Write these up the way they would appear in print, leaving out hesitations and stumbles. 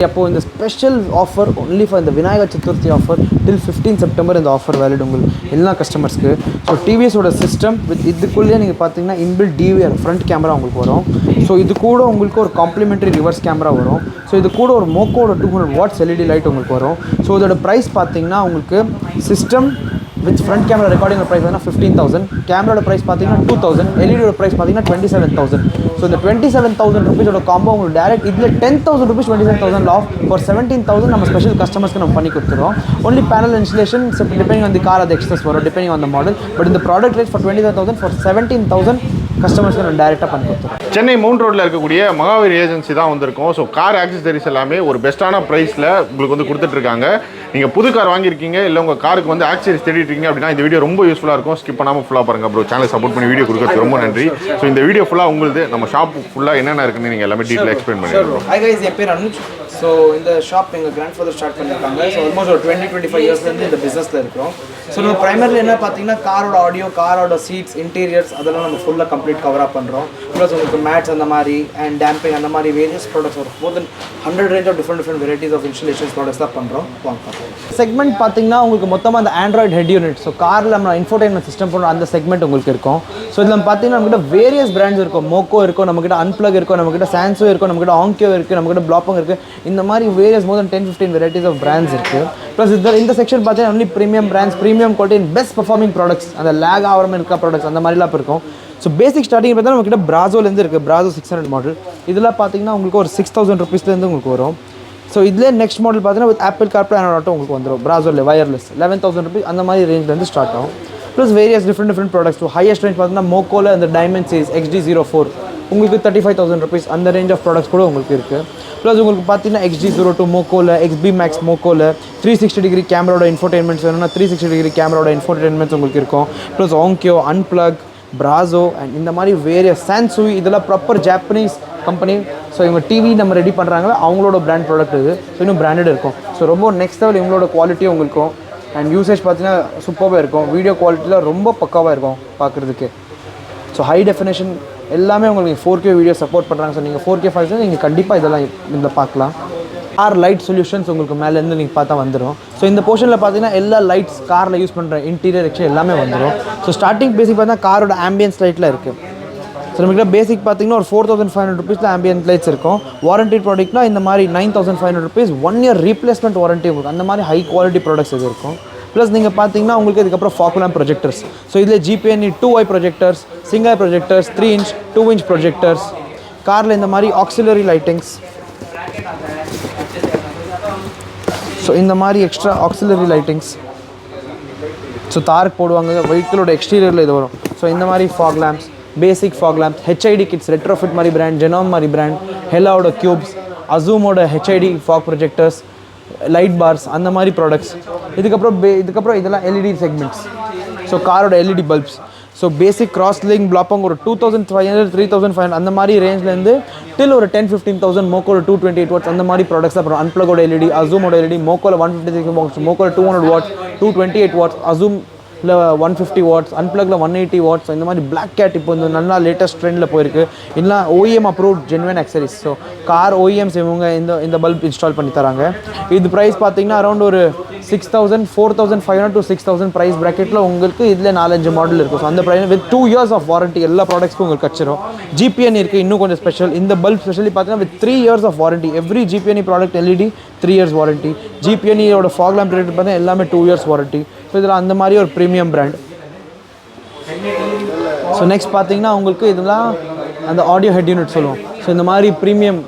அப்போ இந்த special offer only for இந்த விநாயகர் சதுர்த்தி ஆஃபர் டில் 15 செப்டம்பர் இந்த ஆஃபர் வேலிட் உங்களுக்கு எல்லா கஸ்டமர்ஸ்க்கு. ஸோ டிவிஎஸோட சிஸ்டம் வித் இதுக்குள்ளேயே நீங்கள் பார்த்தீங்கன்னா இன்பில்ட் டிவிஆர் ஃப்ரண்ட் கேமரா உங்களுக்கு வரும். ஸோ இது கூட உங்களுக்கு ஒரு காம்ப்ளிமெண்ட்ரி ரிவர்ஸ் கேமரா வரும். ஸோ இது கூட ஒரு மோக்கோட 200 வாட்ஸ் எல்இடி லைட் உங்களுக்கு வரும். ஸோ இதோட ப்ரைஸ் பார்த்தீங்கன்னா உங்களுக்கு system with front camera recording price பார்த்தீங்கன்னா 15,000, கேமரோட ப்ரைஸ் பார்த்தீங்கன்னா 2,000, எல்இடியோட ப்ரைஸ் பார்த்தீங்கன்னா 27,000. ஸோ இந்த 27,000 ருபீஸோட காம்போ உங்களுக்கு டேரக்ட் இதில் 10,000 ருபீஸ் 27,000 ஆஃப் ஃபார் 17,000 நம்ம ஸ்பெஷல் கஸ்டமர்ஸ்க்கு நம்ம பண்ணி கொடுத்துருவோம். Only panel installation depending on the car அது எக்ஸ்ட்ரஸ் வரும் depending on the model. But இந்த ப்ராடக்ட் ரேட் ஃபார் 27,000 ஃபார் 17,000 கஸ்டமர்ஸ்க்கு நம்ம டேரெக்டாக பண்ணி கொடுத்துருவோம். சென்னை மவுண்ட் ரோட்டில் இருக்கக்கூடிய மகாவீர் ஏஜென்சி தான் வந்திருக்கோம். ஸோ கார் ஆக்சசரிஸ் எல்லாமே ஒரு பெஸ்ட்டான ப்ரைஸில் உங்களுக்கு வந்து கொடுத்துட்ருக்காங்க. நீங்கள் புது கார் வாங்கியிருக்கீங்க இல்லை உங்கள் காருக்கு வந்து ஆக்சசரிஸ் தேடிட்டு இருக்கீங்க அப்படின்னா இந்த வீடியோ ரொம்ப யூஸ்ஃபுல்லாக இருக்கும். ஸ்கிப் பண்ணாமல் ஃபுல்லாக பாருங்கள் ப்ரோ. சேனல் சப்போர்ட் பண்ணி வீடியோ கொடுக்குறது ரொம்ப நன்றி. ஸோ இந்த வீடியோ ஃபுல்லாக உங்களுக்கு நம்ம ஷாப் ஃபுல்லாக என்னென்ன இருக்குன்னு நீங்கள் எல்லாமே டீட்டெயில் எக்ஸ்பிளைன் பண்ணிடுறோம். ஹாய் கைஸ், என் பேர் அனுஜ். ஸோ இந்த ஷாப் எங்கள் கிராண்ட் ஃபாதர் ஸ்டார்ட் பண்ணியிருக்காங்க. ஸோ ஆல்மோஸ்ட் ஒரு 20-25 இயர்ஸ்லேருந்து இந்த பிஸ்னஸில் இருக்கிறோம். ஸோ நம்ம ப்ரைமரில் என்ன பார்த்தீங்கன்னா காரோட ஆடியோ, காரோட சீட்ஸ், இன்டீரியர்ஸ் அதெல்லாம் நம்ம ஃபுல்லாக கம்ப்ளீட் கவராக பண்ணுறோம். ப்ளஸ் உங்களுக்கு மேட்ஸ் அந்த மாதிரி அண்ட் டேம்பிங் அந்த மாதிரி வேரியஸ் ப்ராடக்ட்ஸ் ஒரு more than 100 range of different varieties of installations products தான் பண்ணுறோம். செக்மெண்ட் பார்த்தீங்கன்னா உங்களுக்கு மொத்தமாக அந்த ஆண்ட்ராய்டு ஹெட் யூனிட், ஸோ காரில் நம்ம இன்ஃபோடெயின்மெண்ட் சிஸ்டம் பண்ணுற அந்த செக்மெண்ட் உங்களுக்கு இருக்கும். ஸோ இதில் பார்த்தீங்கன்னா நம்மகிட்ட வேரியஸ் பிராண்ட்ஸ் இருக்கும். மோக்கோ இருக்கும், நம்மகிட்ட அன்பிளக் இருக்கும், நம்மகிட்ட சான்சோ இருக்கும், நம்மகிட்ட ஆங்கியோ இருக்குது, நம்மகிட்ட பிளாப்பங் இருக்குது. இந்த மாதிரி various more than 10-15 varieties of brands இருக்குது. ப்ளஸ் இந்த செக்ஷன் பார்த்தீங்கன்னா only premium brands, premium quality, best performing products, அந்த லேக் ஆகாமல் இருக்க ப்ராடக்ட்ஸ் அந்த மாதிரிலாம் இருக்கும். ஸோ பேசிக் ஸ்டார்டிங் பார்த்தா நம்மகிட்ட பிராசோலேருந்து இருக்குது. பிராசோ 600 மாடல் இதெல்லாம் பார்த்தீங்கன்னா உங்களுக்கு ஒரு 6,000 ருபீஸ்லேருந்து உங்களுக்கு வரும். ஸோ இதில் நெக்ஸ்ட் மாடல் பார்த்தீங்கன்னா with apple CarPlay and auto உங்களுக்கு வந்துடும். பிராசோவில் வயர்லெஸ் 11,000 ருபீஸ் அந்த மாதிரி ரேஞ்சிலேருந்து ஸ்டார்ட் ஆகும். Plus various different products. Highest range பார்த்தீங்கன்னா மோக்கோவில் அந்த டைமண்ட் சீஸ் XD04 உங்களுக்கு 35,000 ருபீஸ் அந்த ரேஞ்ச் ஆஃப் ப்ராடக்ட்ஸ் கூட உங்களுக்கு இருக்குது. ப்ளஸ் உங்களுக்கு பார்த்தீங்கன்னா XD02 மோக்கோவில், XB Max மோக்கோவில் 360 டிகிரி கேமராவோட இன்ஃபோடெயின்மெண்ட்ஸ் வேணும்னா 360 டிகிரி கேமராவோட இன்ஃபோடெயின்மெண்ட்ஸ் உங்களுக்கு இருக்கும். ப்ளஸ் ஆங்கியோ, அன்பிளக், பிராசோ அண்ட் இந்த மாதிரி வேரியஸ் சான்சூய் இதெல்லாம் ப்ராப்பர் ஜாப்பனீஸ் கம்பெனி. ஸோ இவங்க டிவி நம்ம ரெடி பண்ணுறாங்களோ அவங்களோட பிராண்ட் ப்ராடக்ட் இது. ஸோ இன்னும் பிராண்டட் இருக்கும். ஸோ ரொம்ப நெக்ஸ்ட் லெவல் இவங்களோட குவாலிட்டியும் உங்களுக்கு அண்ட் யூசேஜ் பார்த்தீங்கன்னா சூப்பராக இருக்கும். வீடியோ குவாலிட்டியில் ரொம்ப பக்காவாக இருக்கும் பார்க்குறதுக்கு. ஸோ ஹை டெஃபினேஷன் எல்லாமே உங்களுக்கு 4K வீடியோ சப்போர்ட் பண்ணுறாங்க. ஸோ நீங்கள் 4K ஃபைல்ஸ் நீங்கள் கண்டிப்பாக இதெல்லாம் இதில் பார்க்கலாம். கார் லைட் சொல்யூஷன்ஸ் உங்களுக்கு மேலேருந்து நீங்கள் பார்த்தா வந்துடும். ஸோ இந்த போர்ஷனில் பார்த்தீங்கன்னா எல்லா லைட்ஸ் காரில் யூஸ் பண்ணுற இன்டீரியர் எக்ஸ்ட்ரா எல்லாமே வந்துடும். ஸோ ஸ்டார்டிங் பேசிக் பார்த்தீங்கன்னா காரோட ஆம்பியன்ஸ் லைட்டில் இருக்குது. ஸோ நம்மகிட்ட பேசிக் பார்த்தீங்கன்னா ஒரு 4,500 ருபீஸில் ஆம்பியன்ஸ் லைட்ஸ் இருக்கும். வாரண்டி ப்ராடக்ட்னா இந்த மாதிரி 9,500 ருபீஸ் 1 இயர் ரீப்ளேஸ்மெண்ட் வாரண்ட்டி உங்களுக்கு அந்த மாதிரி ஹை குவாலிட்டி ப்ராடக்ட்ஸ் இது இருக்கும். ப்ளஸ் நீங்கள் பார்த்தீங்கன்னா உங்களுக்கு இதுக்கப்புறம் ஃபாக்குலாம் ப்ரொஜெக்டர்ஸ். ஸோ இதில் GPNE 2i projectors, single projectors, 3 inch 2 inch projectors, காரில் இந்த மாதிரி ஆக்சிலரி லைட்டிங்ஸ். ஸோ இந்த மாதிரி எக்ஸ்ட்ரா ஆக்சிலரி லைட்டிங்ஸ். ஸோ தாருக்கு போடுவாங்க, வெஹிக்கிளோட எக்ஸ்டீரியரில் இது வரும். ஸோ இந்த மாதிரி fog lamps, basic fog lamps, HID kits, retrofit மாதிரி பிராண்ட், ஜெனோம் மாதிரி பிராண்ட், ஹெலாவோட க்யூப்ஸ், அசூமோட HID fog projectors, light bars அந்த மாதிரி ப்ராடக்ட்ஸ். இதுக்கப்புறம் இதெல்லாம் LED செக்மெண்ட்ஸ். ஸோ காரோட LED bulbs. So basic cross link பிளாப்பங் ஒரு 2,500 3,500 அந்த மாதிரி ரேஞ்ச்லேருந்து டில் ஒரு 10-15,000 மோக்கோட 228 வாட்ஸ் அந்த மாதிரி ப்ராடக்ட்ஸ். அப்புறம் அன்பிளகோட LED, அசூமோட LED, மோக்கோல 156 வாட்ஸ், மோக்கோல 200 வாட்ஸ், 228 வாட்ஸ், அசூமில் 150 வாட்ஸ், அன்பிளகில் 180 வாட்ஸ். இந்த மாதிரி பிளாக் கேட் இப்போ இந்த நல்லா லேட்டஸ்ட் ட்ரெண்டில் போயிருக்கு. இல்லை OEM approved genuine accessories. So car OEMs இவங்க இந்த பல்ப் இன்ஸ்டால் பண்ணி தராங்க. இது ப்ரைஸ் பார்த்தீங்கன்னா அரௌண்ட் ஒரு 6,000, 4,500 to 6,000 ப்ரைஸ் ப்ராக்கெட்டில் உங்களுக்கு இதில் 4-5 மாடல் இருக்கும். ஸோ அந்த price with 2 years of warranty எல்லா ப்ராடக்ட்ஸ்க்கும் உங்களுக்கு கிடச்சிரும். GPN இருக்குது இன்னும் கொஞ்சம் ஸ்பெஷல். இந்த பல்ப் ஸ்பெஷலி பார்த்தீங்கன்னா with 3 years of warranty. Every GPNE product LED 3 years warranty. GPNEயோட ஃபாக் லேம்ப் ரேட் பார்த்தீங்கன்னா எல்லாமே 2 years வாரண்ட்டி. ஸோ இதில் அந்த மாதிரி ஒரு ப்ரீமியம் பிராண்ட். ஸோ நெக்ஸ்ட் பார்த்தீங்கன்னா உங்களுக்கு இதெல்லாம் அந்த ஆடியோ ஹெட் யூனிட் சொல்லுவோம். ஸோ இந்த மாதிரி ப்ரீமியம்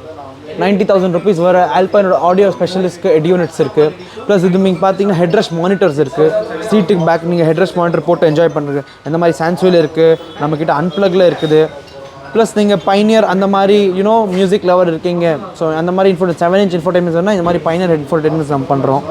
90,000 ருபீஸ் வர ஆல்பைனோட ஆடியோ ஸ்பெஷலிஸ்ட்க்கு ஹெட் யூனிட்ஸ் இருக்குது. ப்ளஸ் இது நீங்கள் பார்த்தீங்கன்னா ஹெட்ரெஸ்ட் மானிட்டர்ஸ் இருக்குது. சீட்டுக்கு பேக் நீங்கள் ஹெட்ரெஸ்ட் மானிட்டர் போட்டு என்ஜாய் பண்ணுறது அந்த மாதிரி சான்சுவில் இருக்குது. நம்மக்கிட்ட அன்பிளகில் இருக்குது. ப்ளஸ் நீங்கள் பைனியர் அந்த மாதிரி மியூசிக் லவர் இருக்கீங்க. ஸோ அந்த மாதிரி 7 inch இன்ஃபோடெயின்மெண்ட்ஸ் வேணால் இந்த மாதிரி பைனியர் இன்ஃபோடெயின்மெண்ட்ஸ் நம்ம பண்ணுறோம்.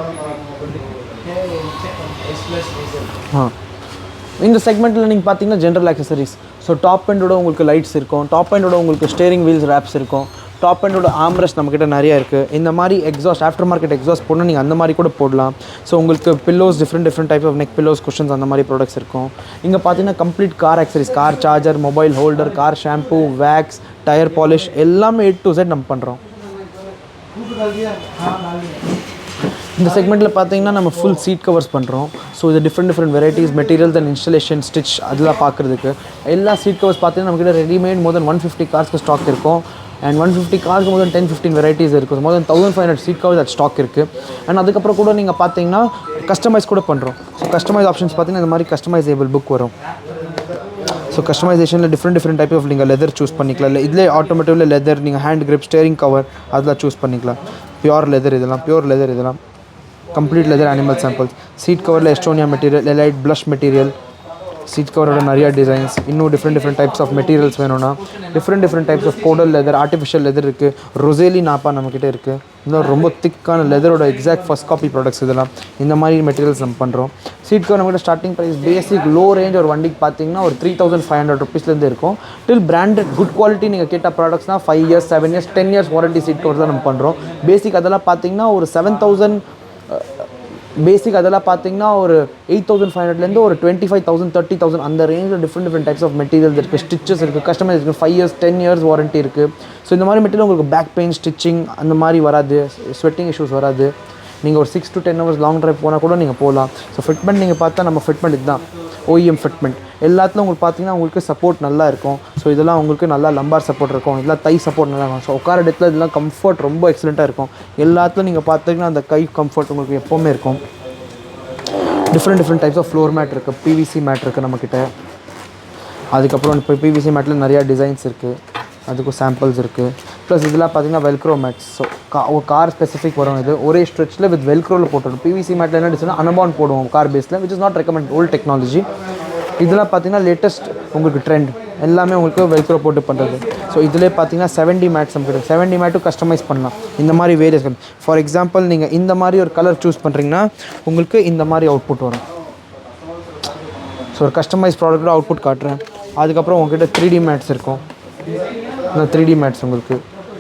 இந்த செக்மெண்ட்டில் நீங்கள் பார்த்தீங்கன்னா ஜென்ரல் ஆக்சசரிஸ். ஸோ டாப் எண்டோட உங்களுக்கு லைட்ஸ் இருக்கும். டாப் எண்டோட உங்களுக்கு ஸ்டேரிங் வீல்ஸ் ரேப்ஸ் இருக்கும். டாப் எண்டோட ஆம்ரெஸ்ட் நம்மக்கிட்ட நிறையா இருக்குது. இந்த மாதிரி எக்ஸாஸ்ட் ஆஃப்டர் மார்க்கெட் எக்ஸாஸ்ட் போடணும் நீங்கள் அந்த மாதிரி கூட போடலாம். ஸோ உங்களுக்கு pillows different type of neck pillows, cushions அந்த மாதிரி ப்ராடக்ட்ஸ் இருக்கும். இங்கே பார்த்தீங்கன்னா complete car accessories, car charger, mobile holder, car shampoo, wax, tyre polish எல்லாமே A to Z நம்ம பண்ணுறோம். இந்த செக்மெண்ட்டில் பார்த்தீங்கன்னா நம்ம ஃபுல் சீட் கவர்ஸ் பண்ணுறோம். ஸோ இது different varieties materials and installation stitch அதெல்லாம் பார்க்குறதுக்கு எல்லா சீட் கவர்ஸ் பார்த்தீங்கன்னா நம்மக்கிட்ட ரெடிமேட் மோர் தென் 150 கார்ஸ்க்கு ஸ்டாக் இருக்கும். அண்ட் 150 கார்ஸ்க்கு மோர் தென் 10-15 வெரைட்டிஸ் இருக்குது. மோர் தென் 1500 சீட் கவர்ஸ் அது ஸ்டாக் இருக்குது. அண்ட் அதுக்கப்புறம் கூட நீங்கள் பார்த்தீங்கன்னா கஸ்டமைஸ் கூட பண்ணுறோம். ஸோ கஸ்டமைஸ் ஆப்ஷன்ஸ் பார்த்தீங்கன்னா இந்த மாதிரி கஸ்டமைசேபிள் புக் வரும். ஸோ கஸ்டமைசேஷனில் டிஃப்ரெண்ட் டைப் ஆஃப் நீங்கள் லெதர் சூஸ் பண்ணிக்கலாம். இல்லை இதிலே ஆட்டோமேட்டிவில் லெதர் நீங்கள் ஹேண்ட் கிரிப் ஸ்டேரிங் கவர் அதெல்லாம் சூஸ் பண்ணிக்கலாம். பியூர் லெதர் இதெல்லாம் complete leather animal samples. Seat கவரில் Estonia material, elite plush material, seat கவரோட நிறையா டிசைன்ஸ். இன்னும் டிஃப்ரெண்ட் டைப்ஸ் ஆஃப் மெட்டீரியல்ஸ் வேணும்னா டிஃப்ரெண்ட் டைப்ஸ் ஆஃப் கோடல் லெதர், ஆர்டிஃபிஷியல் லெதர் இருக்குது. ரொசேலி நாப்பா நம்மக்கிட்ட இருக்குது. இன்னும் ரொம்ப திக்கான லெதரோட எக்ஸாக்ட் ஃபர்ஸ்ட் காப்பி ப்ராடக்ட்ஸ் இதெல்லாம். இந்த மாதிரி மெட்டீரியல்ஸ் நம்ம பண்ணுறோம். சீட் கவர் நம்மகிட்ட ஸ்டார்டிங் ப்ரைஸ் பேசிக் லோ ரேஞ்ச் ஒரு வண்டிக்கு பார்த்தீங்கன்னா ஒரு 3500 rupeesலேருந்து இருக்கும். டில் பிராண்டட் குட் குவாலிட்டி நீங்கள் கேட்ட ப்ராடக்ட்ஸ்னால் 5 years 7 years 10 years warranty seat cover தான் நம்ம பண்ணுறோம். பேசிக் அதெல்லாம் பார்த்தீங்கன்னா ஒரு 7000 பேசிக் அதெல்லாம் பார்த்தீங்கன்னா ஒரு 8500லேருந்து ஒரு 25,000 30,000 அந்த ரேஞ்சில் டிஃப்ரெண்ட் டைப்ஸ் ஆஃப் மெட்டீரியல்ஸ் இருக்குது. ஸ்டிச்சஸ் இருக்குது, கஸ்டமைஸ் இருக்குது, 5 years 10 years வாரண்ட்டி இருக்குது. ஸோ இந்த மாதிரி மெட்டீரியல் உங்களுக்கு பேக் பெயின் ஸ்டிச்சிங் அந்த மாதிரி வராது, ஸ்வெட்டிங் இஷ்யூஸ் வராது. நீங்கள் ஒரு 6 to 10 hours லாங் ட்ரைவ் போனால் கூட நீங்கள் போகலாம். ஸோ ஃபிட்மெண்ட் நீங்கள் பார்த்தா நம்ம ஃபிட்மெண்ட் இதுதான் OEM ஃபிட்மெண்ட். எல்லாத்துலையும் உங்களுக்கு பார்த்தீங்கன்னா உங்களுக்கு சப்போர்ட் நல்லா இருக்கும். ஸோ இதெல்லாம் உங்களுக்கு நல்லா லம்பார் சப்போர்ட் இருக்கும், இதெல்லாம் தை சப்போர்ட் நல்லா இருக்கும். ஸோ உட்கார இடத்துல இதெல்லாம் கம்ஃபர்ட் ரொம்ப எக்ஸலண்ட்டாக இருக்கும். எல்லாத்துலையும் நீங்கள் பார்த்தீங்கன்னா அந்த கை கம்ஃபர்ட் உங்களுக்கு எப்போவுமே இருக்கும். Different types of floor mat இருக்குது, PVC மேட் இருக்குது நம்மக்கிட்ட. அதுக்கப்புறம் இப்போ PVC மேட்டில் நிறையா டிசைன்ஸ் இருக்குது, அதுக்கும் சாம்பிள்ஸ் இருக்குது. ப்ளஸ் இதெல்லாம் பார்த்தீங்கன்னா velcro mats. So car specific வரும். இது ஒரே ஸ்ட்ரெச்சில் வித் வெல்க்ரோவில் போட்டுரும். PVC மேட்டில் என்ன டிசைன் அனபான் போடுவோம் கார் பேஸில், which is not recommend, old technology. இதெல்லாம் பார்த்தீங்கன்னா லேட்டஸ்ட் உங்களுக்கு ட்ரெண்ட் எல்லாமே உங்களுக்கு வெல்க்ரோ போட்டு பண்ணுறது. ஸோ இதிலே பார்த்தீங்கன்னா 70 மேட்ஸ் நமக்கு 70 மேட்டும் கஸ்டமைஸ் பண்ணலாம். இந்த மாதிரி வேரியஸ். ஃபார் எக்ஸாம்பிள் நீங்கள் இந்த மாதிரி ஒரு கலர் சூஸ் பண்ணுறீங்கன்னா உங்களுக்கு இந்த மாதிரி அவுட்புட் வரும். ஸோ ஒரு கஸ்டமைஸ் ப்ராடக்ட்டோட அவுட்புட் காட்டுறேன். அதுக்கப்புறம் உங்கள்கிட்ட 3D மேட்ஸ் இருக்கும். இந்த 3D மேட்ஸ் உங்களுக்கு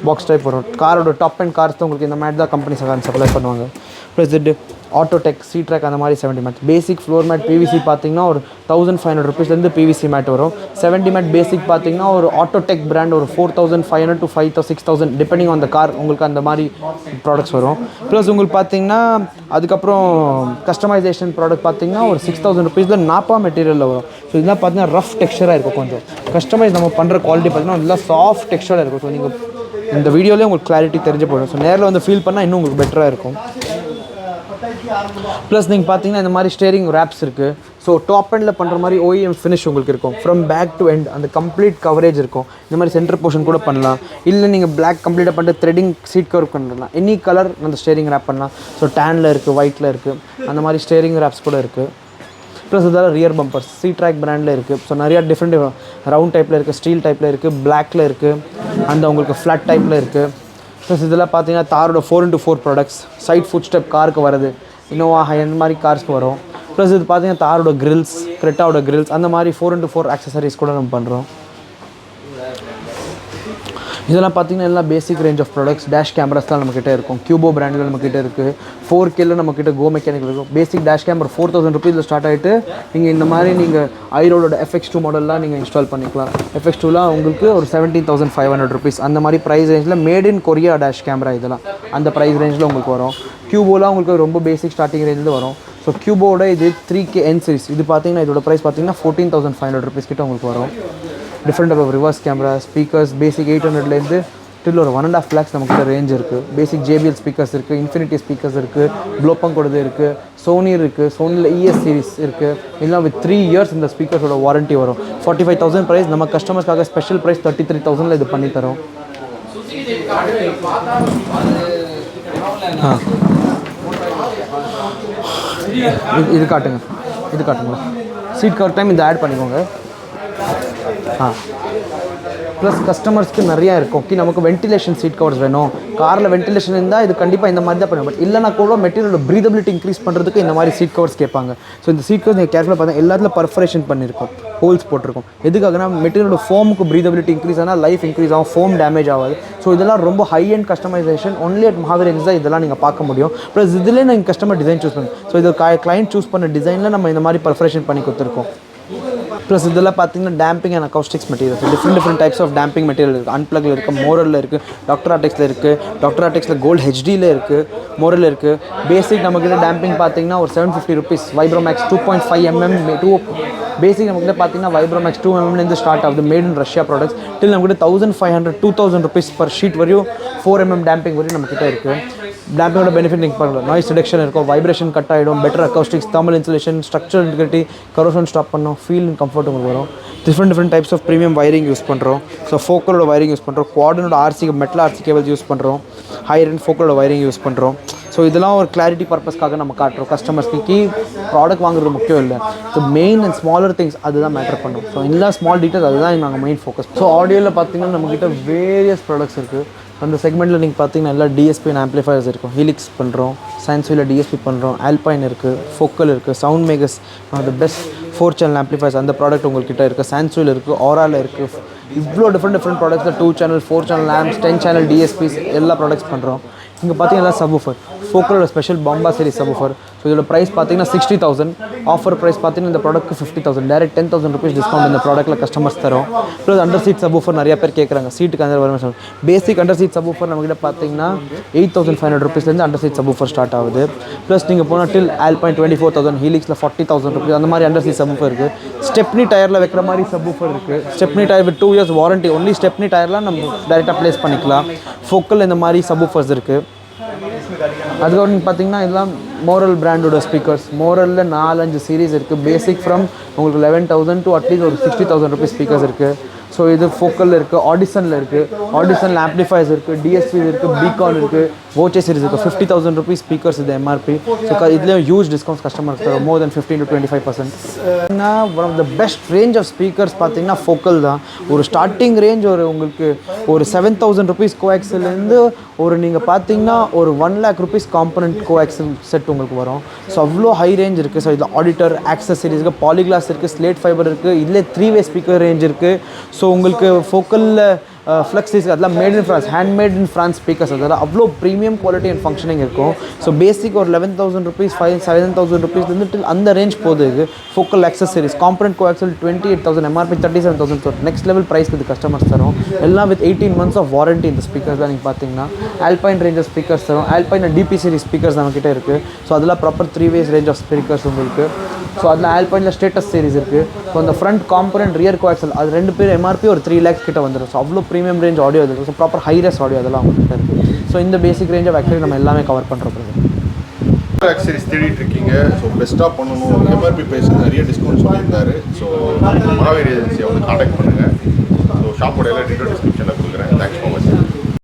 பாக்ஸ் டைப் வரும். காரோட டாப் அண்ட் கார்ஸ் தான் உங்களுக்கு இந்த மேட் தான் கம்பெனி சப்ளை பண்ணுவாங்க. ப்ளஸ் இது ஆட்டோடெக், சீட்ராக் அந்த மாதிரி 70 மேட்ஸ். பேசிக் ஃப்ளோர் மேட் PVC பார்த்தீங்கன்னா ஒரு 1500 rupeesலேருந்து PVC மேட் வரும். 70 மேட் பேசிக் பார்த்தீங்கன்னா ஒரு ஆட்டோடெக் பிராண்ட் ஒரு 4500 to 6000 depending on the car உங்களுக்கு அந்த மாதிரி ப்ராடக்ட்ஸ் வரும். ப்ளஸ் உங்களுக்கு பார்த்தீங்கன்னா அதுக்கப்புறம் கஸ்டமைசேஷன் ப்ராடக்ட் பார்த்தீங்கன்னா ஒரு 6000 rupeesல நாப்பா மெட்டீரியலில் வரும். ஸோ இதெல்லாம் பார்த்தீங்கன்னா ரஃப் டெக்ஸ்சராக இருக்கும். கொஞ்சம் கஸ்டமைஸ் நம்ம பண்ணுற குவாலிட்டி பார்த்தீங்கன்னா இதெல்லாம் சாஃப்ட் டெக்ஸ்சராக இருக்கும். ஸோ நீங்கள் இந்த வீடியோலேயே உங்களுக்கு கிளாரிட்டி தெரிஞ்சு போயிடும். ஸோ நேரில் வந்து ஃபீல் பண்ணால் இன்னும் உங்களுக்கு பெட்டராக இருக்கும். ப்ளஸ் நீங்கள் பார்த்தீங்கன்னா இந்த மாதிரி ஸ்டேரிங் ரேப்ஸ் இருக்குது. ஸோ டாப் எண்டில் பண்ணுற மாதிரி OEM ஃபினிஷ் உங்களுக்கு இருக்கும். ஃப்ரம் பேக் டு எண்ட் அந்த கம்ப்ளீட் கவரேஜ் இருக்கும். இந்த மாதிரி சென்டர் போர்ஷன் கூட பண்ணலாம். இல்லை நீங்கள் பிளாக் கம்ப்ளீட்டாக பண்ணிட்டு த்ரெட்டிங் சீட் கவர் பண்ணலாம். எனி கலர் அந்த ஸ்டேரிங் ரேப் பண்ணலாம். ஸோ டேனில் இருக்குது, ஒயிட்டில் இருக்குது, அந்த மாதிரி ஸ்டேரிங் ரேப்ஸ் கூட இருக்குது. ப்ளஸ் இதெல்லாம் ரியர் பம்பர்ஸ் சீட்ராக் பிராண்டில் இருக்குது. ஸோ நிறையா டிஃப்ரெண்ட் ரவுண்ட் டைப்பில் இருக்குது, ஸ்டீல் டைப்பில் இருக்குது, பிளாக்கில் இருக்குது, அந்த உங்களுக்கு ஃப்ளாட் டைப்பில் இருக்குது. ப்ளஸ் இதெல்லாம் பார்த்தீங்கன்னா தாரோட 4x4 products. Side foot step காருக்கு வருது, இனோவா ஹை அந்த மாதிரி கார்ஸ்க்கு வரும். ப்ளஸ் இது பார்த்தீங்கன்னா தாரோட கிரில்ஸ், கிரெட்டாவோட கிரில்ஸ், அந்த மாதிரி 4x4 ஆக்சசரிஸ் கூட நம்ம பண்ணுறோம். இதெல்லாம் பார்த்தீங்கன்னா எல்லாம் basic range of products. Dash cameras தான் நம்மக்கிட்ட இருக்கும். கியூபோ பிராண்டில் நம்மக்கிட்ட இருக்குது. 4Kல நம்மக்கிட்ட கோ மெக்கானிக்கல் இருக்கும். பேசிக் டேஷ் கேமரா 4000 rupeesல ஸ்டார்ட் ஆகிட்டு நீங்கள் இந்த மாதிரி நீங்கள் ஐரோட FX2 மாடல்லாம் நீங்கள் இன்ஸ்டால் பண்ணிக்கலாம். FX2லாம் உங்களுக்கு ஒரு 17,500 rupees அந்த மாதிரி ப்ரைஸ் ரேஞ்சில் made in Korea dash camera இதெல்லாம் அந்த ப்ரைஸ் ரேஞ்சில் உங்களுக்கு வரும். கியூபோலாம் உங்களுக்கு ரொம்ப பேசிக் ஸ்டார்டிங் ரேஞ்சில் வரும். ஸோ கியூபோட இது 3K N series. இது பார்த்தீங்கன்னா இதோட ப்ரைஸ் பார்த்தீங்கன்னா 14,500 rupees கிட்ட உங்களுக்கு வரும். Different type of reverse camera, speakers basic 800லேருந்து டில் ஒரு 1.5 lakhs நமக்கு ரேஞ்ச் இருக்குது. பேசிக் JBL ஸ்பீக்கர்ஸ் இருக்குது, இன்ஃபினிட்டி ஸ்பீக்கர்ஸ் இருக்குது, ப்ளோப்பங்கோடது இருக்குது, சோனி இருக்குது, சோனியில் ES சீரிஸ் இருக்குது. இதெல்லாம் வித் 3 years இந்த ஸ்பீக்கர்ஸோட வாரண்ட்டி வரும். 45,000 ப்ரைஸ். நம்ம கஸ்டமர்ஸ்க்காக ஸ்பெஷல் ப்ரைஸ் 33,000ல் இது பண்ணித்தரோம். இது காட்டுங்களா சீட் கவர் டைம் இந்த ஆட் பண்ணிக்கோங்க. ப்ளஸ் கஸ்டமர்ஸ்க்கு நிறையா இருக்கும். ஓகே நமக்கு வென்டிலேஷன் சீட் கவர்ஸ் வேணும், காரில் வென்டிலேஷன் இருந்தால் இது கண்டிப்பாக இந்த மாதிரி தான் பண்ணுவோம். பட் இல்லைனா கூட மெட்டீரியலோட ப்ரீதபிலிட்டி இன்க்ரீஸ் பண்ணுறதுக்கு இந்த மாதிரி சீட் கவர்ஸ் கேட்பாங்க. ஸோ இந்த சீட் கவர்ஸ் நீங்கள் கேர்ஃபுல்லாக பார்த்தா எல்லாத்துல பர்ஃபரேஷன் பண்ணியிருக்கோம், ஹோல்ஸ் போட்டிருக்கோம். எதுக்காகனா மெட்டீரியலோட ஃபோமுக்கு ப்ரீதபிலிட்டி இன்க்ரீஸ் ஆனால் லைஃப் இன்க்ரீஸ் ஆகும், ஃபோம் டேமேஜ் ஆகாது. ஸோ இதெல்லாம் ரொம்ப high and customisation only at Mahavir தான் இதெல்லாம் நீங்கள் பார்க்க முடியும். ப்ளஸ் இதிலே நீங்கள் கஸ்டமர் டிசைன் சூஸ் பண்ணுங்க. ஸோ இது கிளைண்ட் சூஸ் பண்ண டிசைனில் நம்ம இந்த மாதிரி பர்ஃபரேஷன் பண்ணி கொடுத்துருக்கோம். ப்ளஸ் இதெல்லாம் பார்த்தீங்கன்னா damping and acoustics materials different types of damping material இருக்குது. அன்பிளக்ல இருக்குது, மோரலில் இருக்குது, டாக்டர் ஆர்டெக்ஸில் இருக்குது, டாக்டர் ஆர்டெக்ஸில் கோல்டு ஹெச்டியில் இருக்குது, மோரல் இருக்குது. பேசிக் நம்மக்கிட்ட டேம்பிங் பார்த்தீங்கன்னா ஒரு 750 rupees வைப்ரோமேக்ஸ் 2.5 mm பேசிக் நம்மக்கிட்ட பார்த்தீங்கன்னா வைப்ரோமேக்ஸ் 2 mmலேருந்து ஸ்டார்ட் ஆகுது. மேட் இன் ரஷ்யா ப்ராடக்ட்ஸ் டில் நம்மக்கிட்ட 1500 2000 rupees பர் ஷீட் வரையும் 4 mm டேம்பிங் வரையும் நம்மக்கிட்ட இருக்குது. டேம்பிங்கோட பெனிஃபிட் நீங்கள் பண்ணலாம், நாய்ஸ் ரிடக்ஷன் இருக்கும், வைப்ரேஷன் கட் ஆகிடும், better acoustics, thermal insulation, structural integrity, corrosion stop பண்ணோம், ஃபீல் அண்ட் கம்ஃபர்ட் உங்களுக்கு வரும். Different types of premium wiring use பண்ணுறோம். ஸோ ஃபோக்கலோட வயரிங் யூஸ் பண்ணுறோம், குவாடனோட RC metal RC cables use பண்ணுறோம், ஹை ரெண்ட் ஃபோக்கலோட வயரிங் யூஸ் பண்ணுறோம். ஸோ இதெல்லாம் ஒரு கிளாரிட்டி பர்பஸ்க்காக நம்ம காட்டுறோம் கஸ்டமர்ஸ்க்கு. ப்ராடக்ட் வாங்குறது முக்கியம் இல்லை, so main and smaller things அதுதான் மேட்டர் பண்ணும். ஸோ எல்லா ஸ்மால் டீட்டெயில்ஸ் அதுதான் நாங்கள் மெயின் ஃபோக்கஸ். ஸோ ஆடியோவில் பார்த்தீங்கன்னா நம்மக்கிட்ட வேரியஸ் ப்ராடக்ட்ஸ் இருக்குது. அந்த செக்மெண்ட்டில் நீங்கள் பார்த்தீங்கன்னா எல்லா டிஎஸ்பி அண்ட் ஆம்ப்ளிஃபயர்ஸ் இருக்கும். ஹீலிக்ஸ் பண்ணுறோம், சயின்ஸ்வியில் டிஎஸ்பி பண்ணுறோம், ஆல்பைன் இருக்குது, ஃபோக்கல் இருக்குது, sound makers the best 4 channel amplifiers அந்த ப்ராடக்ட் உங்கள்கிட்ட இருக்குது, சான்ஸ்வில் இருக்குது, ஆராவில் இருக்குது. இவ்வளோ டிஃப்ரெண்ட் ப்ராடக்ட்ஸில் 2 channel 4 channel amps 10 channel DSPs எல்லா ப்ராடக்ட்ஸ் பண்ணுறோம். இங்கே பார்த்தீங்கன்னா சப்வூஃபர் ஃபோக்கலோட ஸ்பெஷல் பம்பா சீரிஸ் சப்வூஃபர். ஸோ இதோட ப்ரைஸ் பார்த்தீங்கன்னா 60,000. ஆஃபர் ப்ரைஸ் பார்த்தீங்கன்னா இந்த ப்ராடக்ட் 50,000. டேரக்ட் 10,000 rupees டிஸ்கவுண்ட் இந்த ப்ராடக்ட்டில் கஸ்டமர்ஸ் தரும். ப்ளஸ் அண்டர் சீட் சப்வூஃபர் நிறைய பேர் கேட்குறாங்க, சீட்டுக்கு அந்த வரும். பேசிக் அண்டர் சீட் சப்வூஃபர் நம்மகிட்ட பார்த்தீங்கன்னா 8,500 rupeesலேருந்து அண்டர் சீட் சப்வூஃபர் ஸ்டார்ட் ஆகுது. ப்ளஸ் நீங்கள் போனால் டில் ஆல்பைன் 24,000, ஹீலிக்ஸில் 40,000 rupees அந்த மாதிரி அண்டர் சீட் சப்வூஃபர் இருக்குது. ஸ்டெப்னி டயரில் வைக்கிற மாதிரி சப்வூஃபர் இருக்குது. Stepney tyre with 2 years warranty, only stepney டயர்லாம் நம்ம டேரெக்டாக ப்ளேஸ் பண்ணிக்கலாம். ஃபோக்கல் இந்த மாதிரி சப்வூஃபர்ஸ் இருக்குது. அதுக்கப்புறம் நீங்கள் பார்த்தீங்கன்னா இதெல்லாம் மோரல் பிராண்டோட ஸ்பீக்கர்ஸ். மோரலில் 4-5 சீரீஸ் இருக்குது. பேசிக் ஃப்ரம் உங்களுக்கு 11,000 to அட்லீஸ்ட் ஒரு 60,000 rupees ஸ்பீக்கர்ஸ் இருக்குது. ஸோ இது ஃபோக்கலில் இருக்குது, ஆடிசனில் இருக்குது, ஆடிசனில் ஆம்ப்ளிஃபைஸ் இருக்குது, டிஎஸ்பிஸ் இருக்குது, பீகான் இருக்குது, ஓச்சே சீரிஸ் இருக்குது. 50,000 rupees ஸ்பீக்கர்ஸ் இது எம்ஆர்பி. ஸோ இதுலேயும் ஹியூஜ் டிஸ்கவுண்ட்ஸ் கஸ்டமருக்கு தரும், more than 15 to 25%. One of the best range of speakers பார்த்தீங்கன்னா ஃபோக்கல் தான். ஒரு ஸ்டார்டிங் ரேஞ்ச் ஒரு உங்களுக்கு ஒரு 7,000 rupees கோஆக்சிலேருந்து ஒரு நீங்கள் பார்த்தீங்கன்னா ஒரு 1 lakh rupees காம்பனண்ட் கோஆக்சில் செட் உங்களுக்கு வரும். ஸோ அவ்வளோ ஹை ரேஞ்ச் இருக்குது. ஸோ இதில் ஆடிட்டர் ஆக்சஸரிஸ் இருக்குது, பாலிகிளாஸ் இருக்குது, ஸ்லேட் ஃபைபர் இருக்குது, இதில் 3-way ஸ்பீக்கர் ரேஞ்ச் இருக்குது. ஸோ உங்களுக்கு ஃபோக்கலில் ஃப்ளெக்ஸிஸ் அதெல்லாம் made in France, handmade in France speakers அதெல்லாம் அவ்வளோ ப்ரீமியம் குவாலிட்டி அண்ட் ஃபங்க்ஷனிங் இருக்கும். ஸோ பேசிக் ஒரு 11,000 rupees 7,000 rupeesலேருந்து அந்த ரேஞ்ச் போகுது. Focal accessories component coaxial 28,000, MRP 37,000. Next level price இது கஸ்டமர்ஸ் தரும். எல்லாம் வித் 18 months ஆஃப் வாரண்ட்டி இந்த ஸ்பீக்கர்ஸ் தான். நீங்கள் பார்த்தீங்கன்னா ஆல்பைன் ரேஞ்ச் ஆஃப் ஸ்பீக்கர்ஸ் தரும். ஆல்பைன் டிபி சீரிஸ் ஸ்பீக்கர்ஸ் நம்மக்கிட்ட இருக்குது. ஸோ அதெல்லாம் proper 3-way range of speakers உங்களுக்கு. ஸோ அதில் ஆல்பைனில் ஸ்டேட்டஸ் சீரிஸ் இருக்குது. ஸோ அந்த ஃப்ரண்ட் காம்பனண்ட் ரியர் கோஆக்சல் அது 2 பேர் எம்ஆர்பி ஒரு 3 lakhs கிட்ட வந்துடும். ஸோ அவ்வளோ ப்ரீமியம் ரேஞ்ச் ஆடியோ இருக்குது. ஸோ ப்ராப்பர் ஹைரஸ் ஆடியோ அதெல்லாம் அவங்ககிட்ட இருக்குது. ஸோ இந்த பேசிக் ரேஞ்ச் ஆஃப் ஆக்சுவலி நம்ம எல்லாமே கவர் பண்ணுறோம். ஆக்சரிஸ் தேடிட்டு இருக்கீங்க, ஸோ பெஸ்ட்டாக பண்ணணும், எம்ஆர்பி ப்ரைஸ் நிறைய டிஸ்கவுண்ட் சொல்லியிருந்தாரு. ஸோ மகாவீர் ஏஜென்சியை வந்து காண்டாக்ட் பண்ணுங்கள். ஸோ ஷாப்போட எல்லா டீட்டெயில் டிஸ்கிரிப்ஷனில் கொடுக்குறேன். தேங்க்ஸ் ஃபார் வாட்சிங்.